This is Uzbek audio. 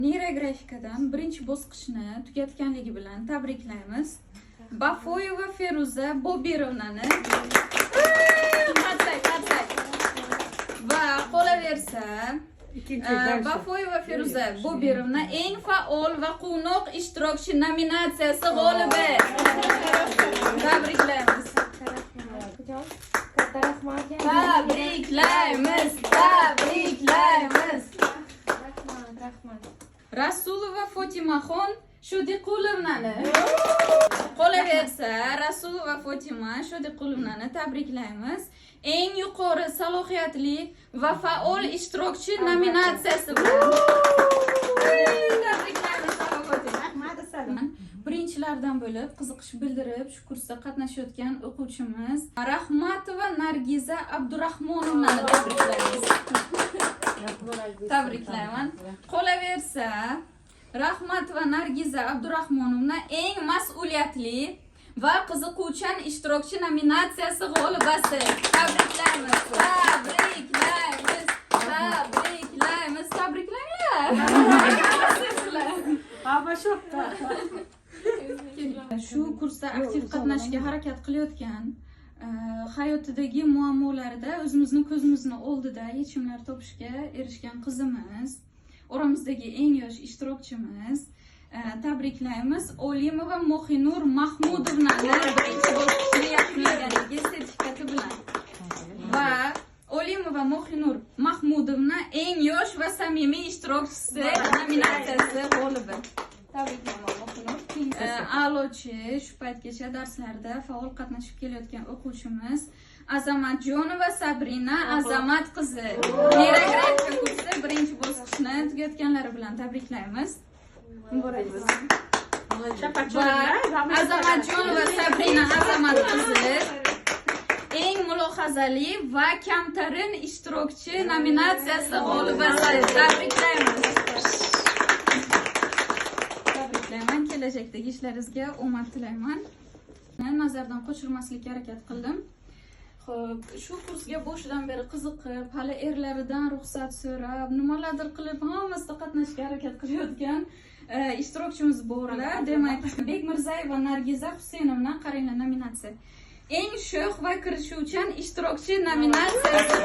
Neyrografikadan birinchi bosqichni tugatganligi bilan tabriklaymiz. Bafoyeva Feruza Bobirovnani qarsak. Va qolaversa Bafoyeva Feruza Bobirovna eng faol va quvnoq ishtirokchi nominatsiyasi g'olibi. Tabriklaymiz. Tabriklaymiz. Rasulova Fotimaxon Shodiqulovnani. Qolaversa Rasulova Fotima Shodiqulovnani tabriklaymiz. Eng yuqori salohiyatli va faol ishtirokchi nominatsiyasi bilan. Tabriklaymiz Fotima. Birinchilardan bo'lib qiziqish bildirib shu kursda qatnashayotgan o'quvchimiz Rahmatova Nargiza Abdurahmonovnani tabriklaymiz. Tabriklayman. Qolaversa Rahmatova Nargiza Abdurahmonovna eng mas'uliyatli va qiziquvchan ishtirokchi nominatsiyasi g'olibasi. Tabriklaymiz. Tabriklanglar. Shu kursda aktiv qatnashga harakat qilayotgan, hayotidagi muammolarida o'zimizni ko'zimizni oldida yechimlar topishga erishgan qizimiz, oramizdagi eng yosh ishtirokchimiz. Tabriklaymiz. Olimova Mohinur Mahmudovnani birinchi bosqichni yakunlaganligi sertifikati bilan. Va Olimova Mohinur Mahmudovna eng yosh va samimiy ishtirokchisi nominatsiyasi g'olibi. Tabriklayman Mohinur. A'lochi, shu paytgacha darslarda faol qatnashib kelayotgan o'quvchimiz Azamatjonova Sabrina Azamat qizi. Neyrografika kursi birinchi bosqichni tugatganlari bilan tabriklaymiz. Muboraklar. Azamatjonova Sabrina Azamat qizi eng mulohazali va kamtarin ishtirokchi nominatsiyasi g'olibasi. Tabriklaymiz. Kelajakdagi ishlaringizga omad tilayman. Nazardan qochirmaslikka harakat qildim. Xo'p, shu kursga boshidan beri qiziqib, hali erlaridan ruxsat so'rab, nimalardir qilib hammasida qatnashga harakat qilayotgan ishtirokchimiz borlar. Demak, Bekmirzayeva Nargiza Huseynovna qaranglar nominatsiya. Eng sho'x va kirishuvchan ishtirokchi nominatsiyasi.